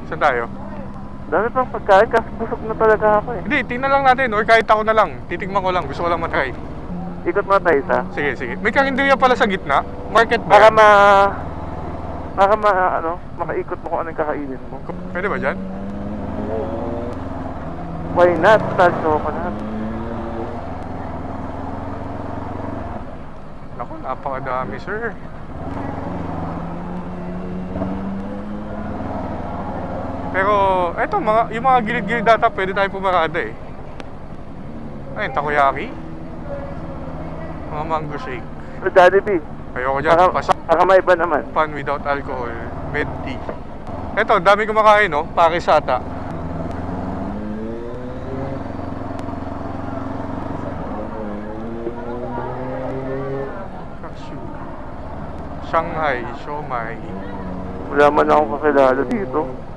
Saan tayo? Dami pang pagkain kasi busog na talaga ako eh. Hindi, tingnan lang natin or kahit ako na lang. Titigman ko lang, gusto ko lang matry. Ikot mo tayo isa. Sige, sige. May karinderya pala sa gitna. Market ba? Para yan? makaikot mo kung anong kakainin mo. Pwede ba dyan? Why not? Tal chocolate. Naku, napakadami sir. Pero, eto, yung mga gilid-gilid data, pwede tayo pumarada eh. Ayun, takoyaki. Mga mango shake. So, Jollibee. Ayoko dyan. Para maiba naman. Pan without alcohol. Med tea. Eto, dami kumakain, no? Pakisata. Cashew. Shanghai, siomai. Wala man akong kakilala dito.